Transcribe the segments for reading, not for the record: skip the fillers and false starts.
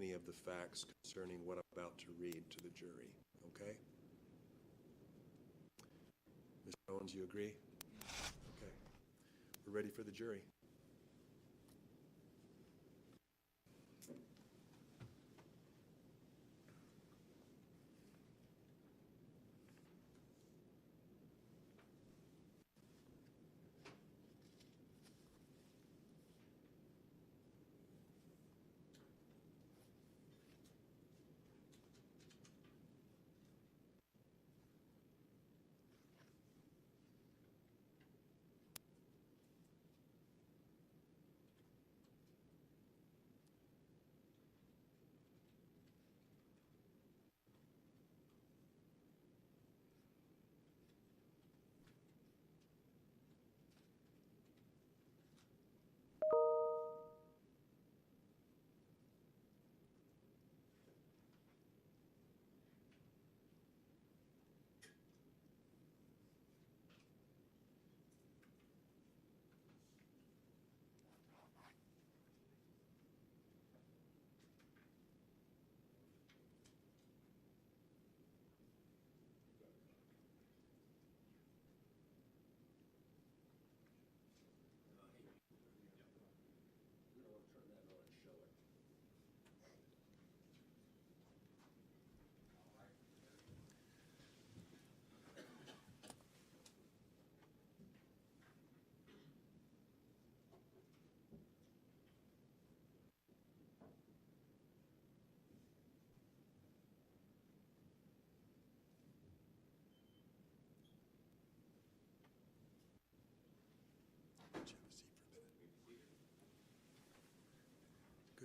any of the facts concerning what I'm about to read to the jury, okay? Mr. Owens, you agree? Okay. We're ready for the jury.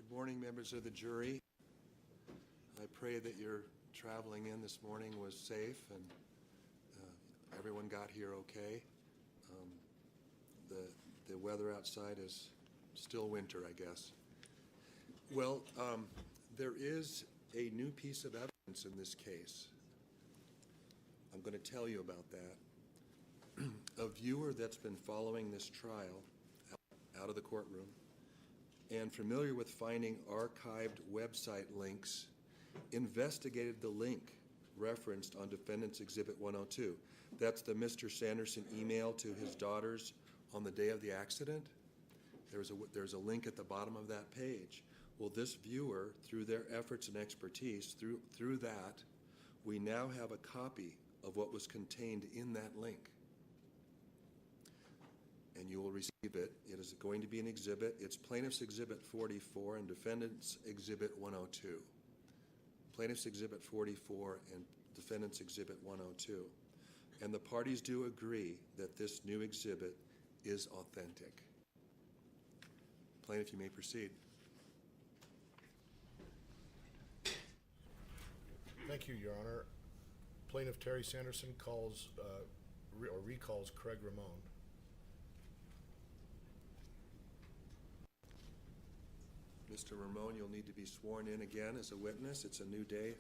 Good morning, members of the jury. I pray that your traveling in this morning was safe and everyone got here okay. The weather outside is still winter, I guess. Well, there is a new piece of evidence in this case. I'm going to tell you about that. A viewer that's been following this trial out of the courtroom and familiar with finding archived website links, investigated the link referenced on Defendant's Exhibit 102. That's the Mr. Sanderson email to his daughters on the day of the accident. There's a link at the bottom of that page. Well, this viewer, through their efforts and expertise, through that, we now have a copy of what was contained in that link. And you will receive it. It is going to be an exhibit. It's Plaintiff's Exhibit 44 and Defendant's Exhibit 102. Plaintiff's Exhibit 44 and Defendant's Exhibit 102. And the parties do agree that this new exhibit is authentic. Plaintiff, you may proceed. Thank you, Your Honor. Plaintiff Terry Sanderson recalls Craig Ramon. Mr. Ramon, you'll need to be sworn in again as a witness. It's a new day.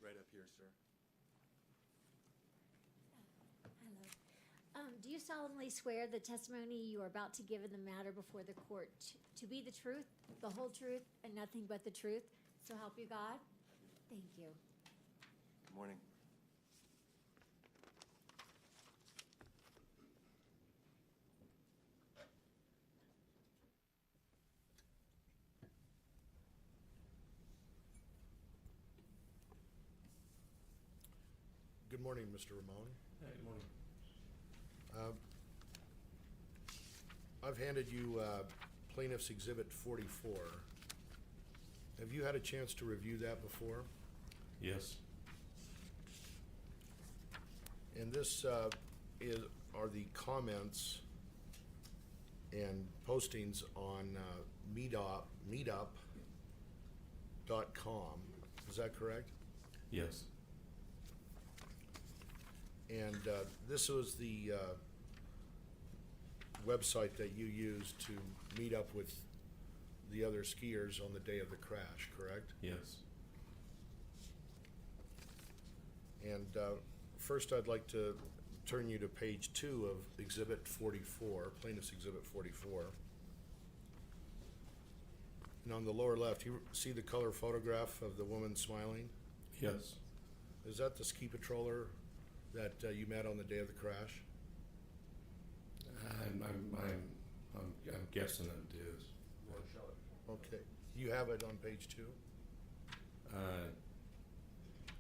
Right up here, sir. Hello. Do you solemnly swear the testimony you are about to give in the matter before the court to be the truth, the whole truth, and nothing but the truth? So help you God? Thank you. Good morning. Good morning, Mr. Ramon. Good morning. I've handed you Plaintiff's Exhibit 44. Have you had a chance to review that before? Yes. And this are the comments and postings on meetup.com. Is that correct? Yes. And this was the website that you used to meet up with the other skiers on the day of the crash, correct? Yes. And first I'd like to turn you to page 2 of Exhibit 44, Plaintiff's Exhibit 44. And on the lower left, you see the color photograph of the woman smiling? Yes. Is that the ski patroller that you met on the day of the crash? I'm guessing it is. Okay. You have it on page 2?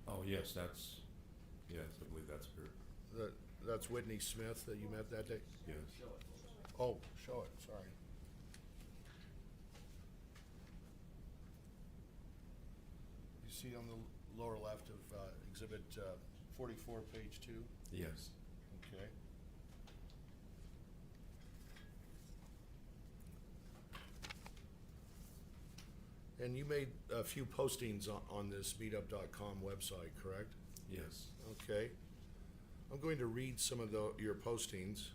Oh, yes, yes, I believe that's her. That's Whitney Smith that you met that day? Yes. Oh, show it, sorry. You see on the lower left of Exhibit 44, page 2? Yes. Okay. And you made a few postings on this meetup.com website, correct? Yes. Okay. I'm going to read some of your postings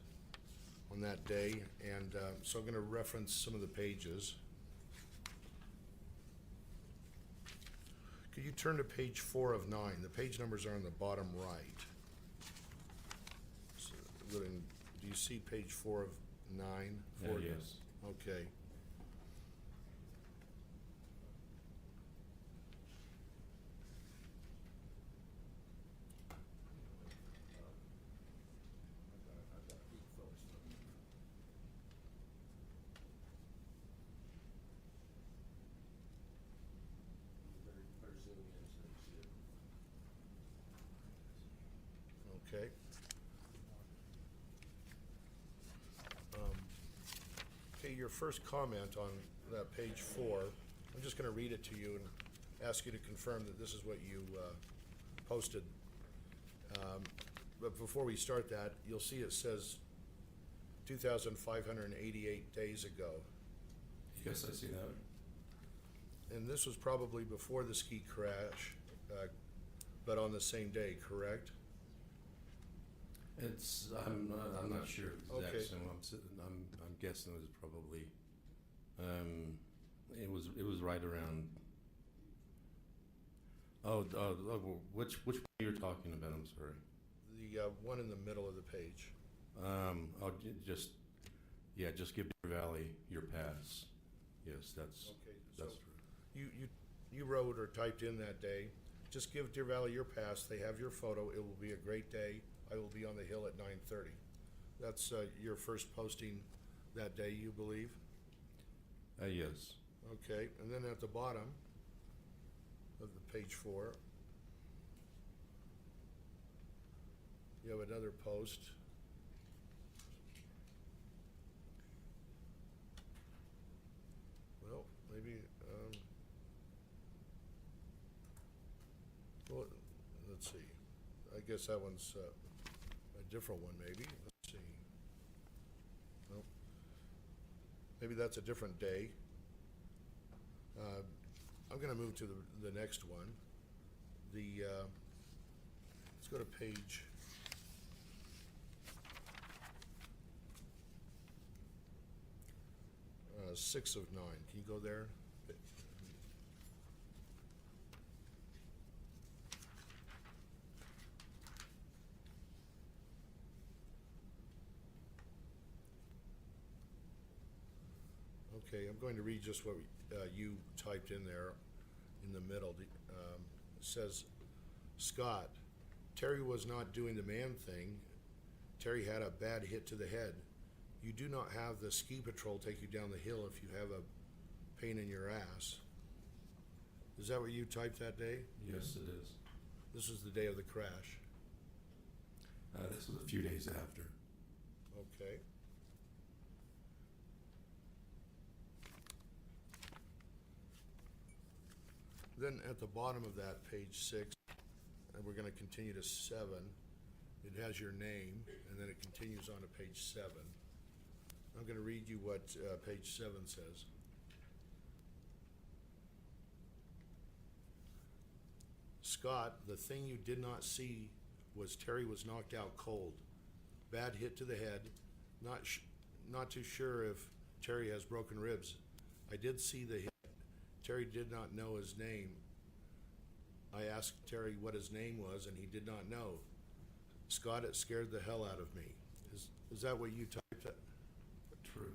on that day, and so I'm going to reference some of the pages. Could you turn to page 4 of 9? The page numbers are on the bottom right. So, do you see page 4 of 9? Yes. Okay. Okay. Okay, your first comment on that page 4, I'm just going to read it to you and ask you to confirm that this is what you posted. But before we start that, you'll see it says 2,588 days ago. Yes, I see that. And this was probably before the ski crash, but on the same day, correct? I'm not sure Okay. exactly. I'm guessing it was probably, it was right around. Which one you're talking about? I'm sorry. The one in the middle of the page. Just give Deer Valley your pass. Yes, that's Okay, that's so true. you wrote or typed in that day, just give Deer Valley your pass, they have your photo, it will be a great day, I will be on the hill at 9:30. That's your first posting that day, you believe? Yes. Okay, and then at the bottom of the page 4, you have another post. Well, maybe, well, let's see. I guess that one's a different one, maybe. Let's see. Well, maybe that's a different day. I'm going to move to the next one. Let's go to page 6 of 9. Can you go there? Okay, I'm going to read just what you typed in there in the middle. It says, Scott, Terry was not doing the man thing. Terry had a bad hit to the head. You do not have the ski patrol take you down the hill if you have a pain in your ass. Is that what you typed that day? Yes, it is. This was the day of the crash. This was a few days after. Okay. Then at the bottom of that, page 6, and we're going to continue to 7, it has your name, and then it continues on to page 7. I'm going to read you what page 7 says. Scott, the thing you did not see was Terry was knocked out cold. Bad hit to the head. Not too sure if Terry has broken ribs. I did see the hit. Terry did not know his name. I asked Terry what his name was, and he did not know. Scott, it scared the hell out of me. Is that what you typed? True.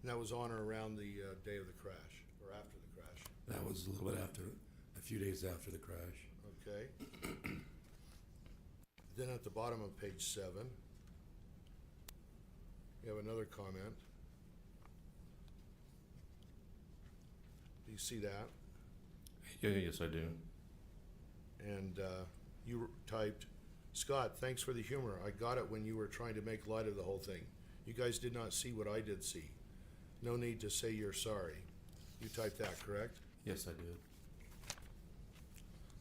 And that was on or around the day of the crash, or after the crash? That was a little bit after, a few days after the crash. Okay. Then at the bottom of page 7, you have another comment. Do you see that? Yeah, yes, I do. And you typed, Scott, thanks for the humor. I got it when you were trying to make light of the whole thing. You guys did not see what I did see. No need to say you're sorry. You typed that, correct? Yes, I did.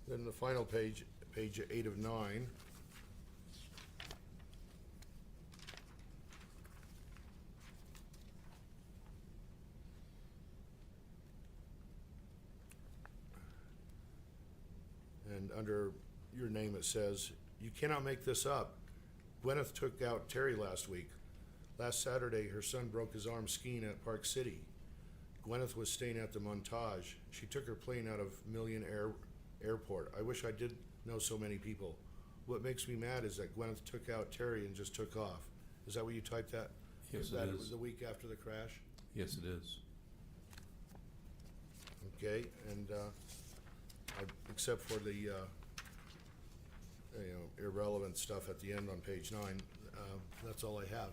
Then the final page, page 8 of 9. And under your name it says, you cannot make this up. Gwyneth took out Terry last week. Last Saturday, her son broke his arm skiing at Park City. Gwyneth was staying at the Montage. She took her plane out of Million Airport. I wish I did know so many people. What makes me mad is that Gwyneth took out Terry and just took off. Is that what you typed that? Yes, that it was is. the week after the crash? Yes, it is. Okay, and except for the irrelevant stuff at the end on page 9, that's all I have.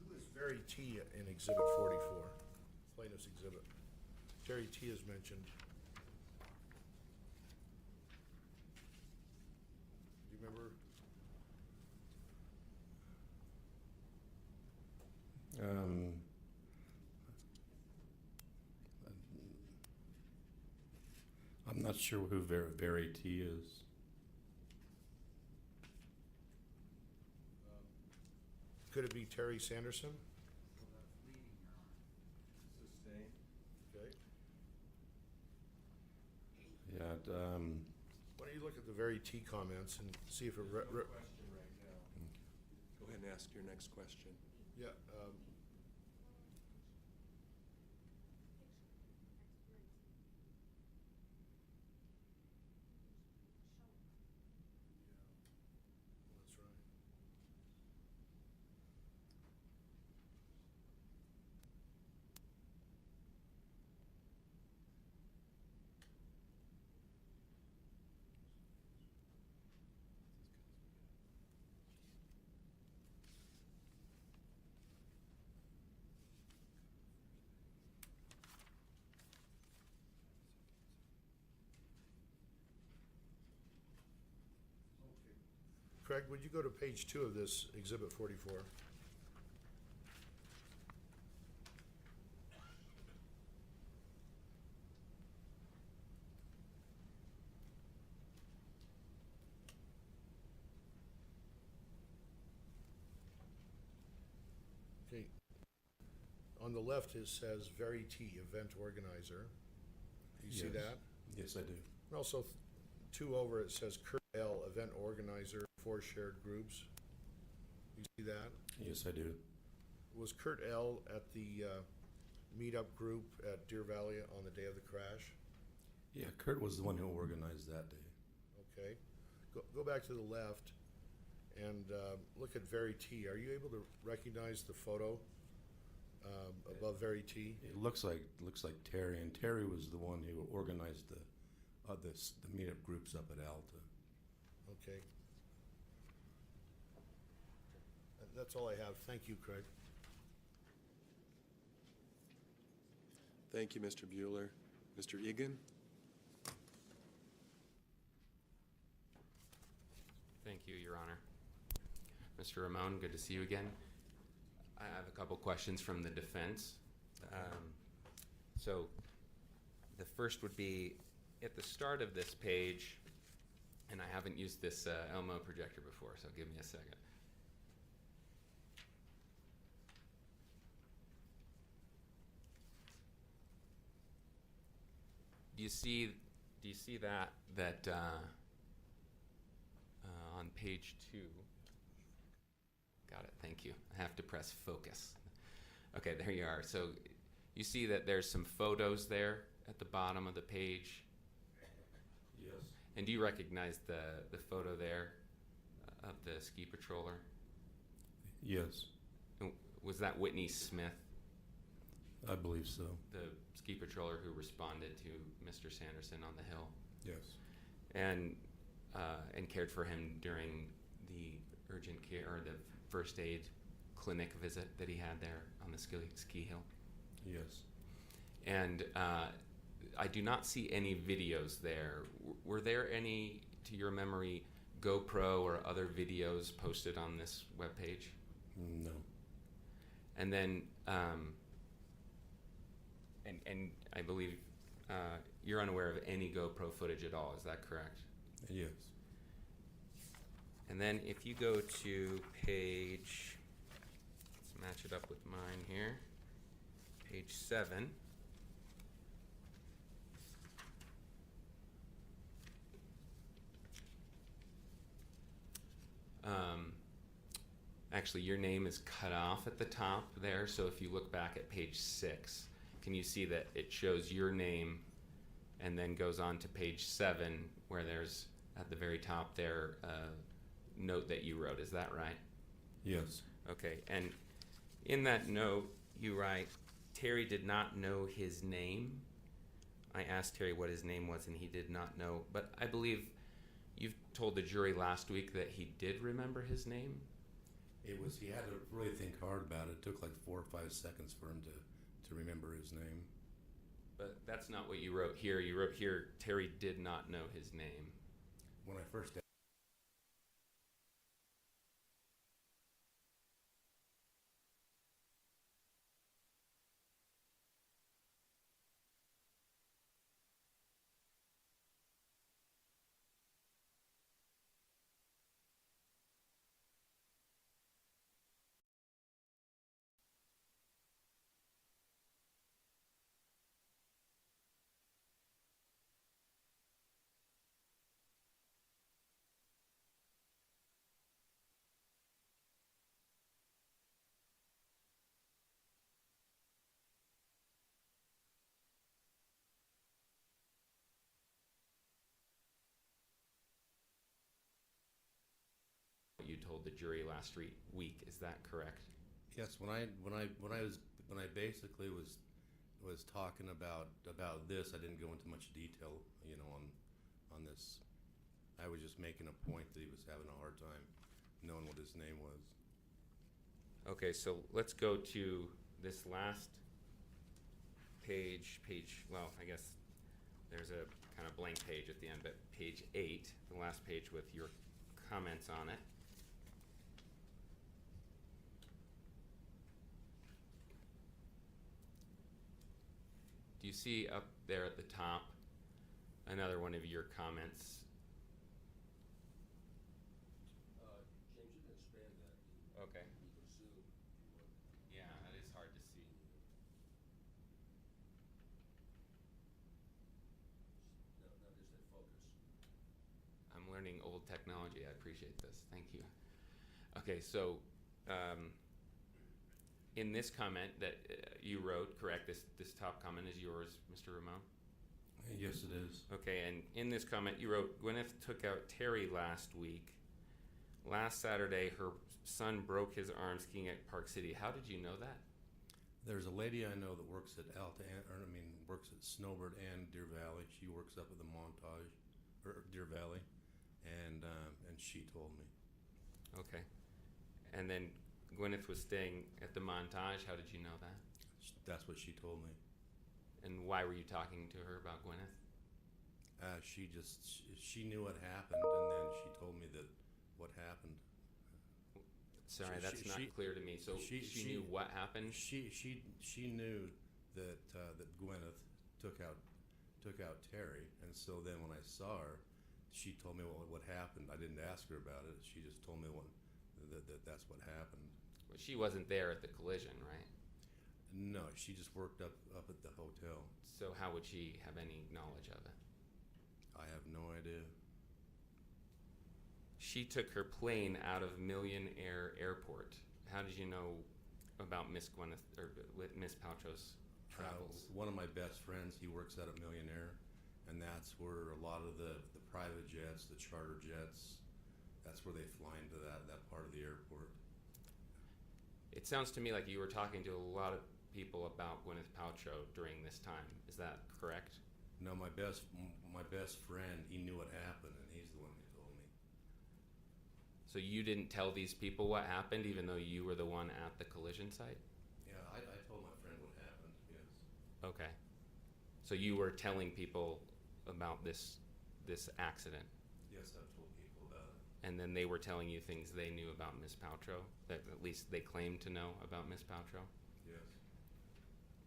Who is Very T in Exhibit 44, plaintiff's exhibit? Terry T is mentioned. Do you remember? I'm not sure who Very T is. Could it be Terry Sanderson? Sustained. Okay. Yeah, Why don't you look at the Very T comments and see if it No question right now. Go ahead and ask your next question. yeah, that's right. Craig, would you go to page 2 of this Exhibit 44? Okay. On the left, it says Very T, event organizer. Do you see Yes. that? yes, I do. And also, 2 over, it says Kurt L, event organizer, 4 shared groups. You see that? Yes, I do. Was Kurt L at the meetup group at Deer Valley on the day of the crash? Yeah, Kurt was the one who organized that day. Okay. Go back to the left and look at Very T. Are you able to recognize the photo above Very T? It looks like Terry, and Terry was the one who organized the meetup groups up at Alta. Okay. That's all I have. Thank you, Craig. Thank you, Mr. Bueller. Mr. Egan? Thank you, Your Honor. Mr. Ramon, good to see you again. I have a couple questions from the defense. So the first would be, at the start of this page, and I haven't used this Elmo projector before, so give me a second. Do you see that on page 2? Got it, thank you. I have to press focus. Okay, there you are. So you see that there's some photos there at the bottom of the page? Yes. And do you recognize the photo there of the ski patroller? Yes, And was that Whitney Smith, I believe so. the ski patroller who responded to Mr. Sanderson on the hill Yes. and cared for him during the urgent care or the first aid clinic visit that he had there on the ski hill? Yes. And I do not see any videos there. Were there any, to your memory, GoPro or other videos posted on this webpage? No. And then, and I believe you're unaware of any GoPro footage at all. Is that correct? Yes. And then if you go to page, let's match it up with mine here, page 7. Actually, your name is cut off at the top there, so if you look back at page 6, can you see that it shows your name and then goes on to page 7 where there's at the very top there a note that you wrote? Is that right? Yes. Okay, and in that note you write, Terry did not know his name. I asked Terry what his name was and he did not know, but I believe you've told the jury last week that he did remember his name. It was, he had to really think hard about it. It took like 4 or 5 seconds for him to remember his name. But that's not what you wrote here. You wrote here, Terry did not know his name. When I first You told the jury last week, is that correct? Yes, when I basically was talking about this, I didn't go into much detail, on this. I was just making a point that he was having a hard time knowing what his name was. Okay, so let's go to this last page, well, I guess there's a kind of blank page at the end, but page 8, the last page with your comments on it. Do you see up there at the top another one of your comments? James, you can expand that. Okay. You can zoom if you want. Yeah, that is hard to see. No, just that focus. I'm learning old technology. I appreciate this. Thank you. Okay, so in this comment that you wrote, correct, this top comment is yours, Mr. Ramon? Yes, it is. Okay, and in this comment you wrote, Gwyneth took out Terry last week. Last Saturday, her son broke his arm skiing at Park City. How did you know that? There's a lady I know that works at works at Snowbird and Deer Valley. She works up at the Montage, or Deer Valley, and she told me. Okay. And then Gwyneth was staying at the Montage. How did you know that? That's what she told me. And why were you talking to her about Gwyneth? She knew what happened, and then she told me that what happened. Sorry, that's not clear to me. So she knew what happened? She knew that that Gwyneth took out Terry, and so then when I saw her, she told me what happened. I didn't ask her about it. She just told me that's what happened. Well, she wasn't there at the collision, right? No, she just worked up at the hotel. So how would she have any knowledge of it? I have no idea. She took her plane out of Million Air Airport. How did you know about Miss Gwyneth or Miss Paltrow's travels? One of my best friends, he works at a Millionaire, and that's where a lot of the private jets, the charter jets, that's where they fly into that part of the airport. It sounds to me like you were talking to a lot of people about Gwyneth Paltrow during this time. Is that correct? No, my best friend, he knew what happened, and he's the one who told me. So you didn't tell these people what happened, even though you were the one at the collision site? Yeah, I told my friend what happened, yes. Okay. So you were telling people about this accident, Yes, I've told people about it. and then they were telling you things they knew about Miss Paltrow, that at least they claimed to know about Miss Paltrow? Yes,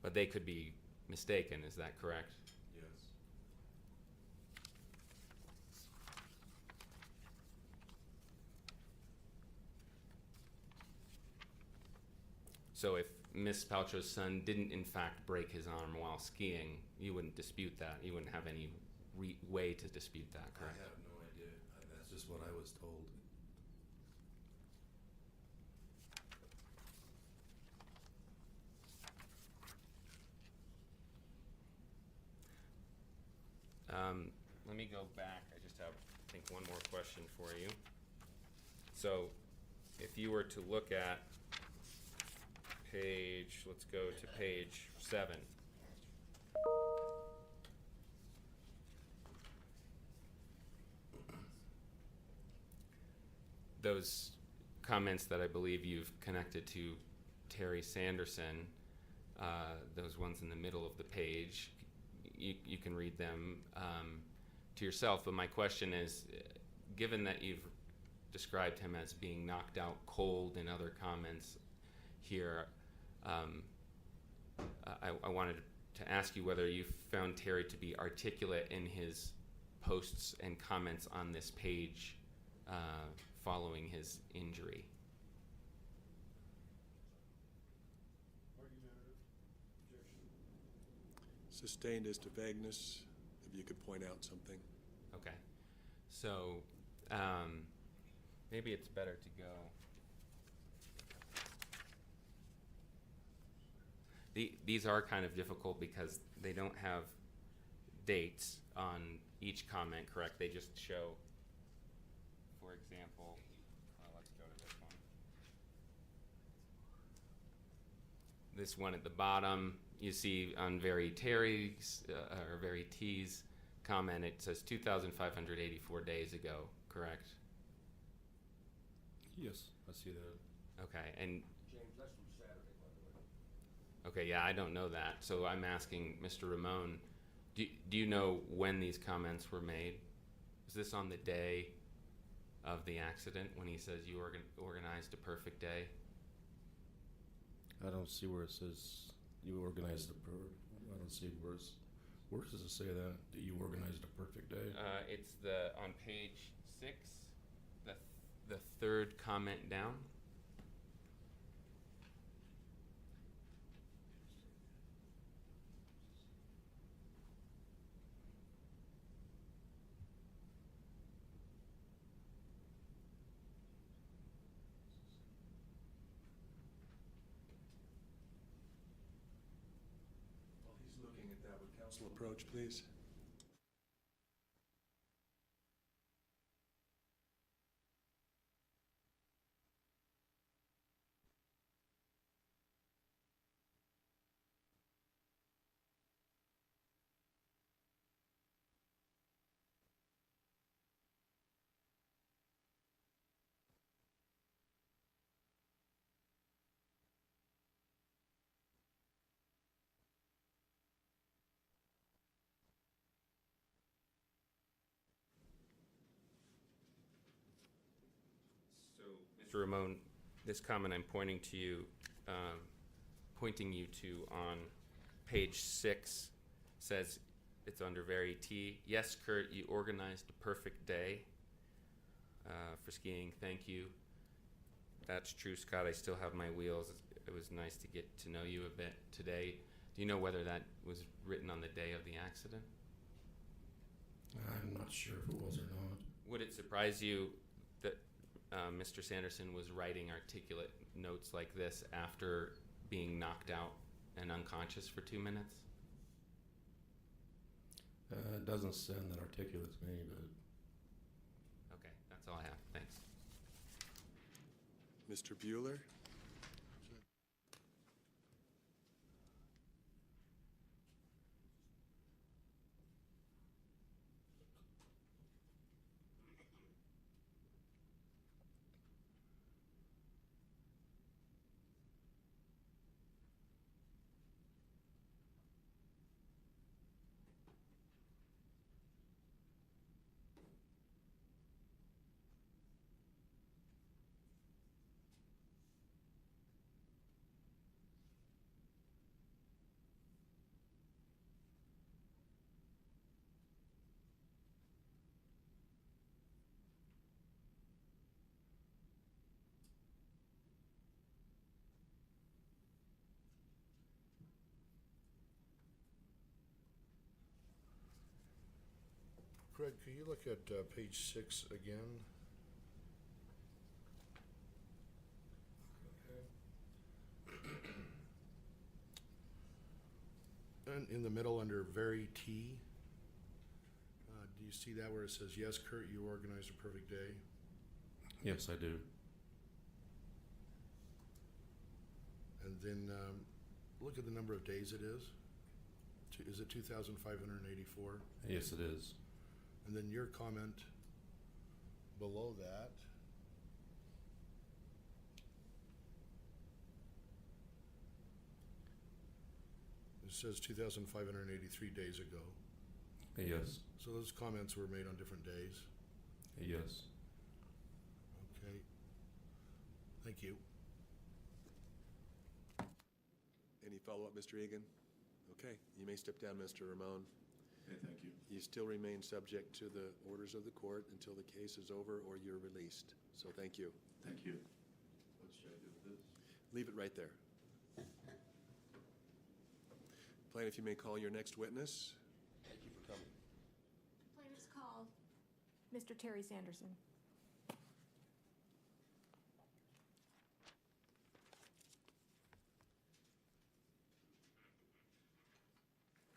But they could be mistaken, is that correct? yes. So if Miss Paltrow's son didn't in fact break his arm while skiing, you wouldn't dispute that. You wouldn't have any way to dispute that, correct? I have no idea. That's just what I was told. Let me go back. I just have, I think, one more question for you. So, if you were to look at let's go to page 7. Those comments that I believe you've connected to Terry Sanderson, those ones in the middle of the page, you can read them to yourself. But my question is, given that you've described him as being knocked out cold in other comments here, I wanted to ask you whether you found Terry to be articulate in his posts and comments on this page following his injury. Sustained as to vagueness, if you could point out something. Okay, so maybe it's better to go. These are kind of difficult because they don't have dates on each comment, correct? They just show, for example, let's go to this one. This one at the bottom, you see on Very Terry's, or Very T's comment, it says 2,584 days ago, correct? Yes, I see that. Okay, and James, that's from Saturday, by the way. okay, yeah, I don't know that. So I'm asking Mr. Ramon, do you know when these comments were made? Is this on the day of the accident when he says you organized a perfect day? I don't see where it says you organized I don't see where does it say that you organized a perfect day? It's on page 6, the third comment down. While he's looking at that, would council approach, please? Mr. Ramon, this comment I'm pointing you to on page 6 says, it's under Very T. Yes, Kurt, you organized a perfect day for skiing. Thank you. That's true, Scott. I still have my wheels. It was nice to get to know you a bit today. Do you know whether that was written on the day of the accident? I'm not sure if it was or not. Would it surprise you that Mr. Sanderson was writing articulate notes like this after being knocked out and unconscious for 2 minutes? It doesn't sound that articulate to me, but Okay, that's all I have. Thanks. Mr. Bueller? Craig, could you look at page 6 again? And in the middle under very T, do you see that where it says, yes, Kurt, you organized a perfect day? yes, I do. And then look at the number of days it is. Is it 2,584? Yes, it is. And then your comment below that. It says 2,583 days ago. Yes, So those comments were made on different days. yes. Okay. Thank you. Any follow-up, Mr. Egan? Okay, you may step down, Mr. Ramon. Okay, thank you. You still remain subject to the orders of the court until the case is over or you're released. So thank you. Thank you. What should I do with this? Leave it right there. Plaintiff, you may call your next witness. Thank you for coming. Plaintiff's call. Mr. Terry Sanderson.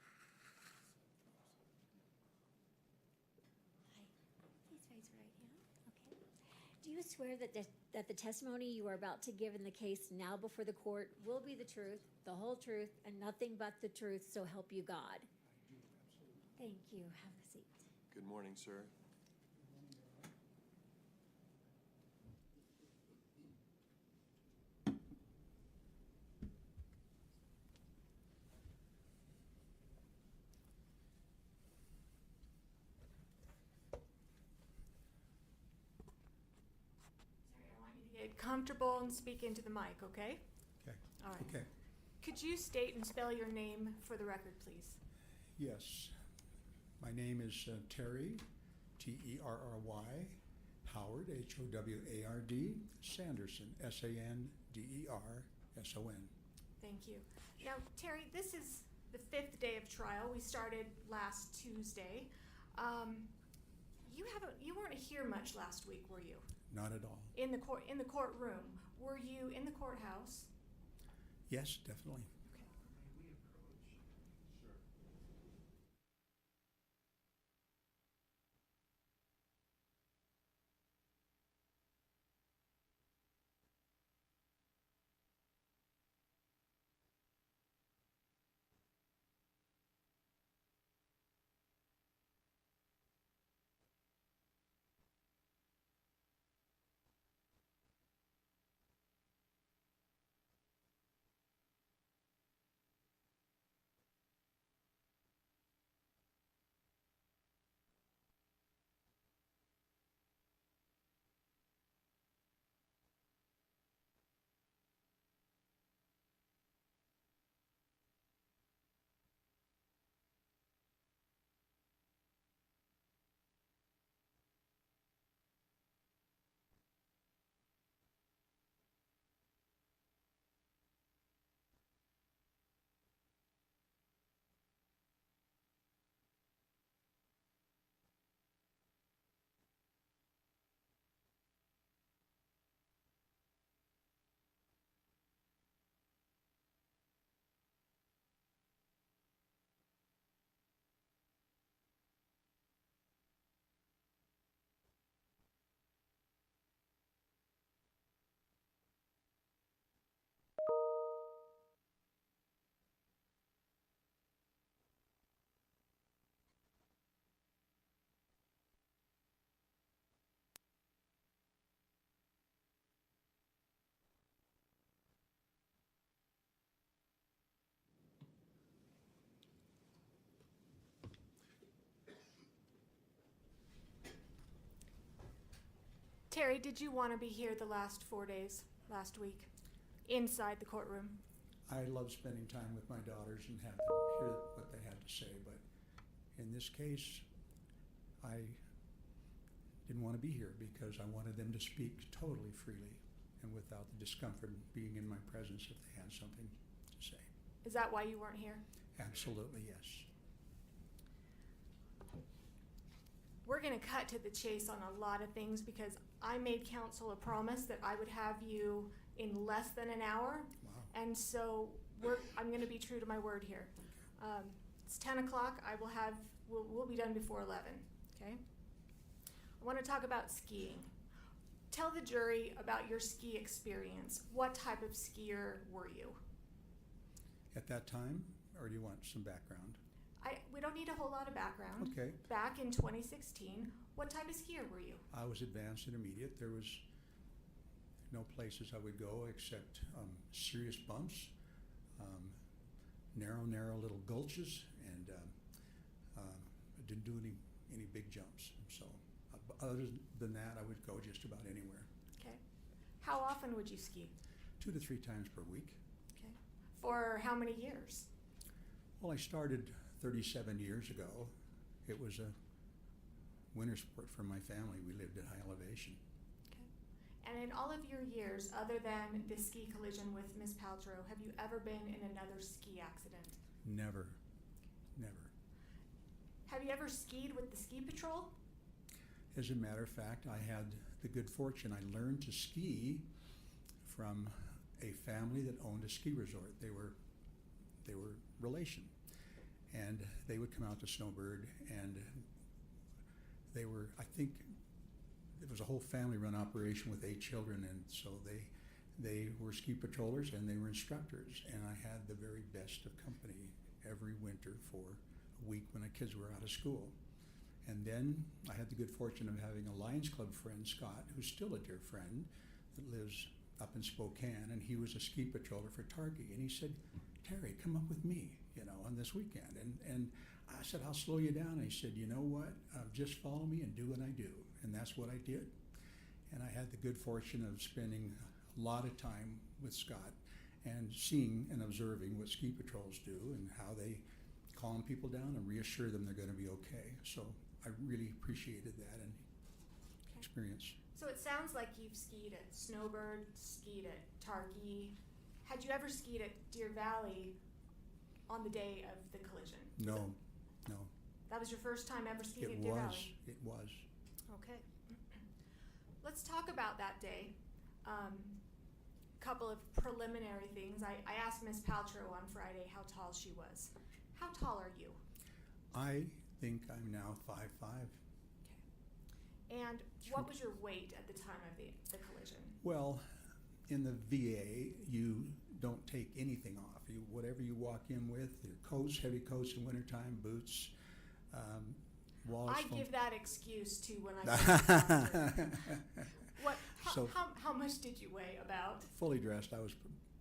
Hi. Please raise your right hand. Okay. Do you swear that the testimony you are about to give in the case now before the court will be the truth, the whole truth, and nothing but the truth, so help you God? Thank you. Have a seat. Good morning, sir. Sorry, I want you to get comfortable and speak into the mic, okay? Okay. All right. Okay. Could you state and spell your name for the record, please? Yes. My name is Terry, Terry, Howard, Howard, Sanderson, Sanderson. Thank you. Now, Terry, this is the 5th day of trial. We started last Tuesday. You weren't here much last week, were you? Not at all. In the courtroom. Were you in the courthouse? Yes, definitely. Terry, did you want to be here the last 4 days, last week, inside the courtroom? I love spending time with my daughters and have them hear what they had to say, but in this case, I didn't want to be here because I wanted them to speak totally freely and without the discomfort of being in my presence if they had something to say. Is that why you weren't here? Absolutely, yes. We're going to cut to the chase on a lot of things because I made counsel a promise that I would have you in less than an hour. Wow. And so I'm going to be true to my word here. It's 10 o'clock. We'll be done before 11. Okay? I want to talk about skiing. Tell the jury about your ski experience. What type of skier were you? At that time, or do you want some background? We don't need a whole lot of background. Okay. Back in 2016, what type of skier were you? I was advanced intermediate. There was no places I would go except serious bumps, narrow little gulches, and I didn't do any big jumps. So other than that, I would go just about anywhere. Okay. How often would you ski? 2 to 3 times per week. Okay. For how many years? Well, I started 37 years ago. It was a winter sport for my family. We lived at high elevation. Okay. And in all of your years, other than the ski collision with Miss Paltrow, have you ever been in another ski accident? Never. Have you ever skied with the ski patrol? As a matter of fact, I had the good fortune. I learned to ski from a family that owned a ski resort. They were relation, and they would come out to Snowbird, and they were, I think, it was a whole family-run operation with 8 children, and so they were ski patrollers and they were instructors, and I had the very best of company every winter for a week when the kids were out of school. And then I had the good fortune of having a Lions Club friend, Scott, who's still a dear friend, that lives up in Spokane, and he was a ski patroller for Targhee. And he said, Terry, come up with me, on this weekend. And I said, I'll slow you down. And he said, you know what? Just follow me and do what I do. And that's what I did. And I had the good fortune of spending a lot of time with Scott and seeing and observing what ski patrols do and how they calm people down and reassure them they're going to be okay. So I really appreciated that and experience. So it sounds like you've skied at Snowbird, skied at Targhee. Had you ever skied at Deer Valley on the day of the collision? No. That was your first time ever skiing It at Deer was. Valley? It was. Okay. Let's talk about that day. Couple of preliminary things. I asked Miss Paltrow on Friday how tall she was. How tall are you? I think I'm now 5'5". Okay. And what was your weight at the time of the collision? Well, in the VA, you don't take anything off. Whatever you walk in with, your coats, heavy coats in wintertime, boots, wallets. I give that excuse too when I How much did you weigh about? Fully dressed, I was,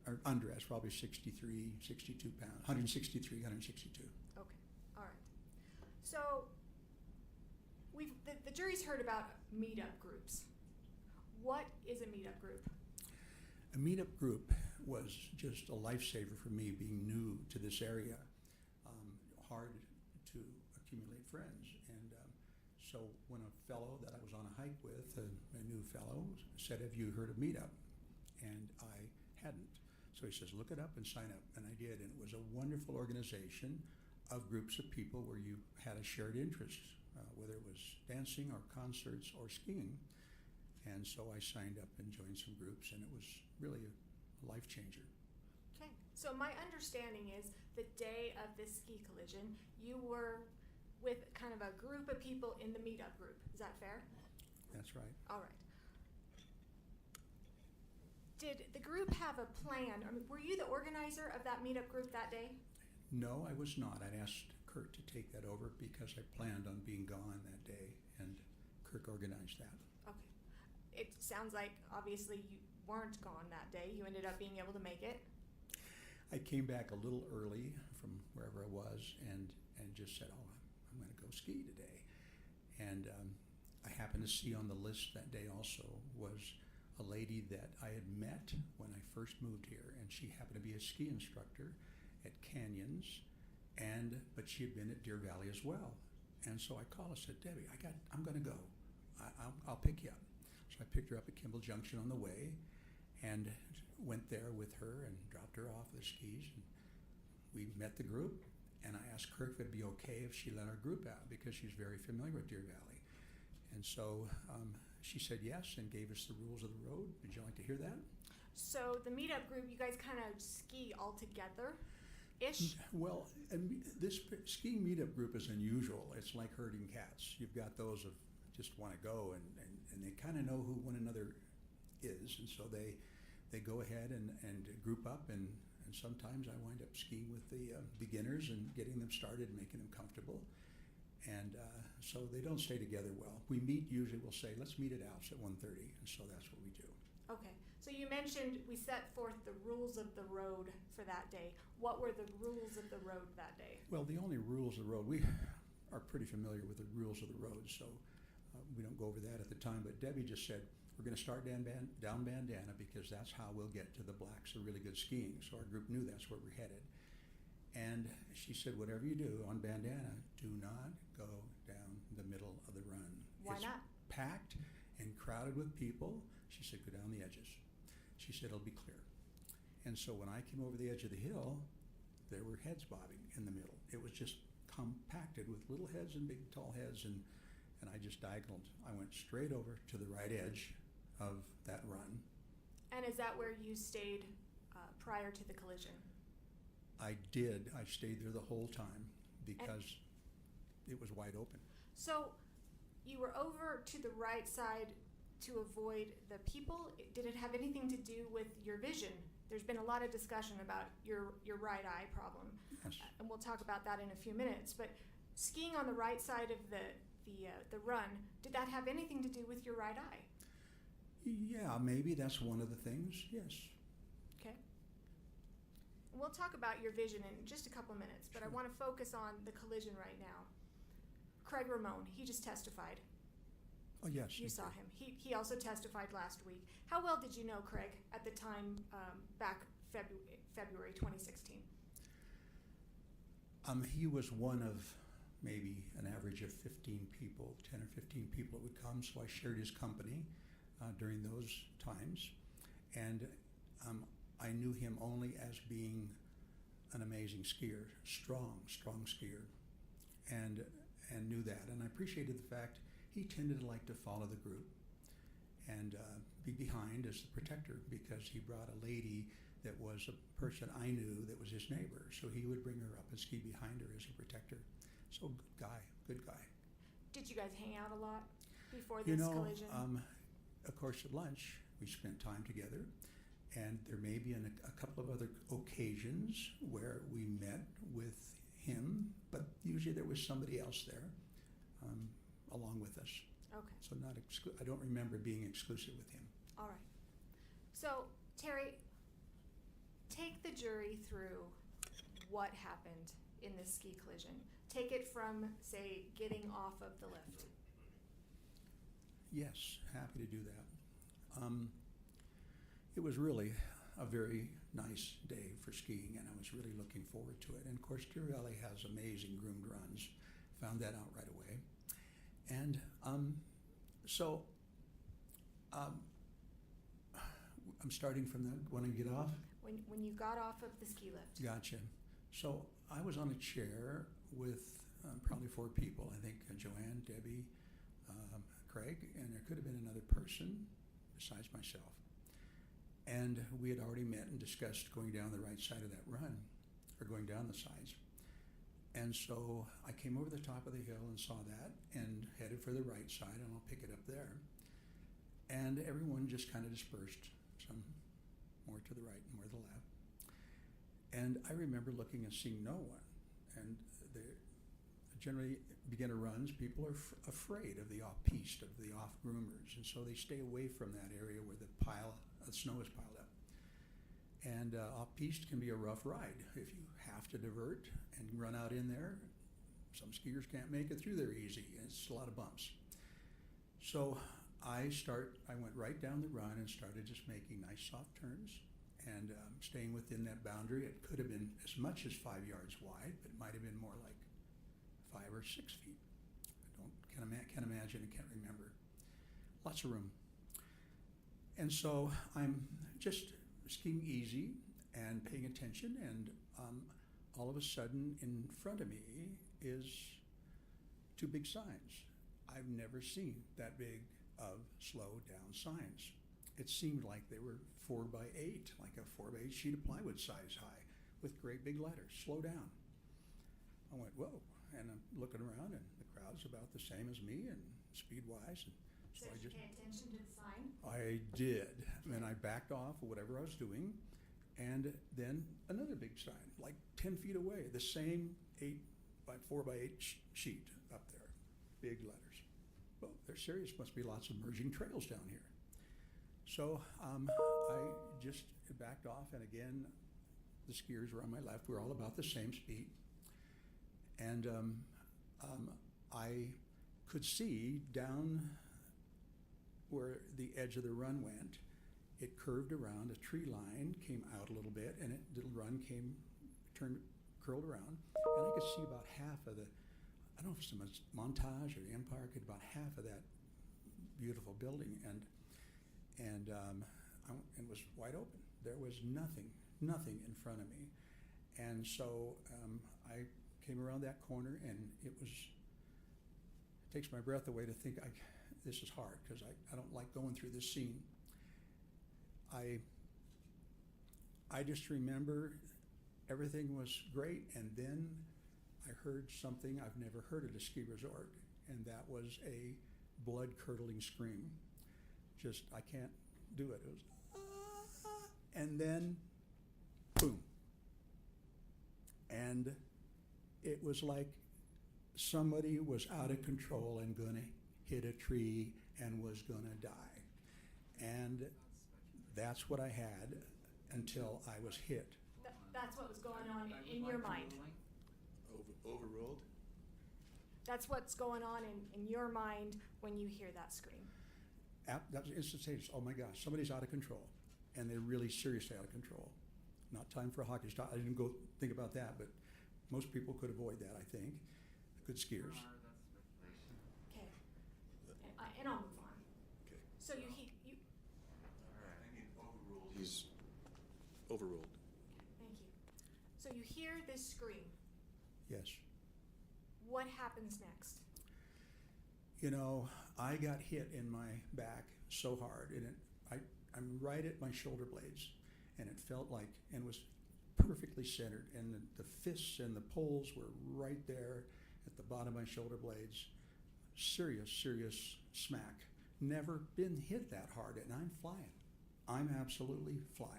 or undressed, probably 63, 62 pounds, 163, 162. Okay, all right. So the jury's heard about meetup groups. What is a meetup group? A meetup group was just a lifesaver for me, being new to this area. Hard to accumulate friends. And so when a fellow that I was on a hike with, a new fellow, said, have you heard of meetup? And I hadn't. So he says, look it up and sign up. And I did. And it was a wonderful organization of groups of people where you had a shared interest, whether it was dancing or concerts or skiing. And so I signed up and joined some groups, and it was really a life changer. Okay, so my understanding is the day of this ski collision, you were with kind of a group of people in the meetup group. Is that fair? That's right. All right. Did the group have a plan? I mean, were you the organizer of that meetup group that day? No, I was not. I'd asked Kurt to take that over because I planned on being gone that day, and Kirk organized that. Okay. It sounds like obviously you weren't gone that day. You ended up being able to make it. I came back a little early from wherever I was and just said, oh, I'm going to go ski today. And I happened to see on the list that day also was a lady that I had met when I first moved here, and she happened to be a ski instructor at Canyons, but she had been at Deer Valley as well. And so I called and said, Debbie, I'm going to go. I'll pick you up. So I picked her up at Kimball Junction on the way and went there with her and dropped her off with the skis. And we met the group, and I asked her if it'd be okay if she let our group out because she's very familiar with Deer Valley. And so she said yes and gave us the rules of the road. Would you like to hear that? So the meetup group, you guys kind of ski all together-ish? Well, and this skiing meetup group is unusual. It's like herding cats. You've got those of just want to go, and they kind of know who one another is, and so they go ahead and group up, and sometimes I wind up skiing with the beginners and getting them started and making them comfortable. And so they don't stay together well. We meet, usually we'll say, let's meet at Alps at 1:30, and so that's what we do. Okay, so you mentioned we set forth the rules of the road for that day. What were the rules of the road that day? Well, the only rules of the road, we are pretty familiar with the rules of the road, so we don't go over that at the time, but Debbie just said, we're going to start down Bandana because that's how we'll get to the blacks of really good skiing. So our group knew that's where we're headed. And she said, whatever you do on Bandana, do not go down the middle of the run. Why It's not? packed and crowded with people. She said, go down the edges. She said, it'll be clear. And so when I came over the edge of the hill, there were heads bobbing in the middle. It was just compacted with little heads and big tall heads, and I just diagonaled. I went straight over to the right edge of that run. And is that where you stayed prior to the collision? I did. I stayed there the whole time because it was wide open. So you were over to the right side to avoid the people. Did it have anything to do with your vision? There's been a lot of discussion about your right eye problem. Yes. And we'll talk about that in a few minutes. But skiing on the right side of the run, did that have anything to do with your right eye? Yeah, maybe that's one of the things, yes. Okay. We'll talk about your vision in just a couple minutes, but I Sure. want to focus on the collision right now. Craig Ramon, he just testified. Oh, yes. You saw him. He also testified last week. How well did you know Craig at the time back February 2016? He was one of maybe an average of 15 people, 10 or 15 people that would come, so I shared his company during those times. And I knew him only as being an amazing skier, strong skier, and knew that. And I appreciated the fact he tended to like to follow the group and be behind as the protector, because he brought a lady that was a person I knew that was his neighbor. So he would bring her up and ski behind her as a protector. So good guy. Did you guys hang out a lot before this collision? Of course, at lunch, we spent time together. And there may be a couple of other occasions where we met with him, but usually there was somebody else there along with us. Okay. So I don't remember being exclusive with him. All right. So, Terry, take the jury through what happened in this ski collision. Take it from, say, getting off of the lift. Yes, happy to do that. It was really a very nice day for skiing, and I was really looking forward to it. And of course, Deer Valley has amazing groomed runs. Found that out right away. And so I'm starting from when I get off. When you got off of the ski lift. Gotcha. So I was on a chair with probably 4 people. I think Joanne, Debbie, Craig, and there could have been another person besides myself. And we had already met and discussed going down the right side of that run, or going down the sides. And so I came over the top of the hill and saw that and headed for the right side, and I'll pick it up there. And everyone just kind of dispersed, some more to the right and more to the left. And I remember looking and seeing no one. And generally, beginner runs, people are afraid of the off-piste, of the off-groomers, and so they stay away from that area where the snow is piled up. And off-piste can be a rough ride. If you have to divert and run out in there, some skiers can't make it through there easy. It's a lot of bumps. So I went right down the run and started just making nice soft turns and staying within that boundary. It could have been as much as 5 yards wide, but it might have been more like 5 or 6 feet. Can't imagine and can't remember. Lots of room. And so I'm just skiing easy and paying attention, and all of a sudden in front of me is 2 big signs. I've never seen that big of slow down signs. It seemed like they were 4 by 8, like a 4 by 8 sheet of plywood size high with great big letters, slow down. I went, whoa, and I'm looking around and the crowd's about the same as me and speed-wise. And so Did you pay attention to the sign? I did, and I backed off of whatever I was doing, and then another big sign, like 10 feet away, the same 4 by 8 sheet up there, big letters. Well, they're serious, must be lots of merging trails down here. So I just backed off, and again, the skiers were on my left. We're all about the same speed. And I could see down where the edge of the run went, it curved around a tree line, came out a little bit, and the run curled around, and I could see about half of the, I don't know if it's a montage or the Empire, could about half of that beautiful building, and it was wide open. There was nothing in front of me, and so I came around that corner, and it takes my breath away to think this is hard because I don't like going through this scene. I just remember everything was great, and then I heard something I've never heard at a ski resort, and that was a blood-curdling scream. Just, I can't do it. It was, and then, boom. And it was like somebody was out of control and gonna hit a tree and was gonna die. And that's what I had until I was hit. That's what was going on in your mind. Overruled? That's what's going on in your mind when you hear that scream. That was instantaneous. Oh my gosh, somebody's out of control. And they're really seriously out of control. Not time for a hockey stick. I didn't go think about that, but most people could avoid that, I think. Good skiers. Okay. And I'll move on. Okay. So you I mean, overruled. He's overruled. thank you. So you hear this scream. Yes. What happens next? You know, I got hit in my back so hard, and I'm right at my shoulder blades, and it felt like, and was perfectly centered, and the fists and the poles were right there at the bottom of my shoulder blades. Serious smack. Never been hit that hard, and I'm flying. I'm absolutely flying.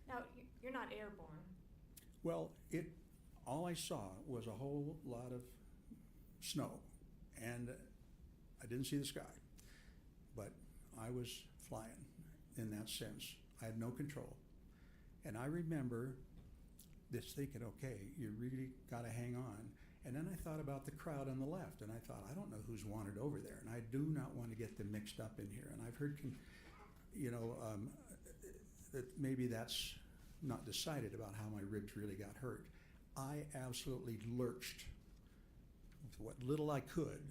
Now, you're not airborne. Well, all I saw was a whole lot of snow, and I didn't see the sky, but I was flying in that sense. I had no control. And I remember this thinking, okay, you really got to hang on. And then I thought about the crowd on the left, and I thought, I don't know who's wanted over there, and I do not want to get them mixed up in here. And I've heard, that maybe that's not decided about how my ribs really got hurt. I absolutely lurched with what little I could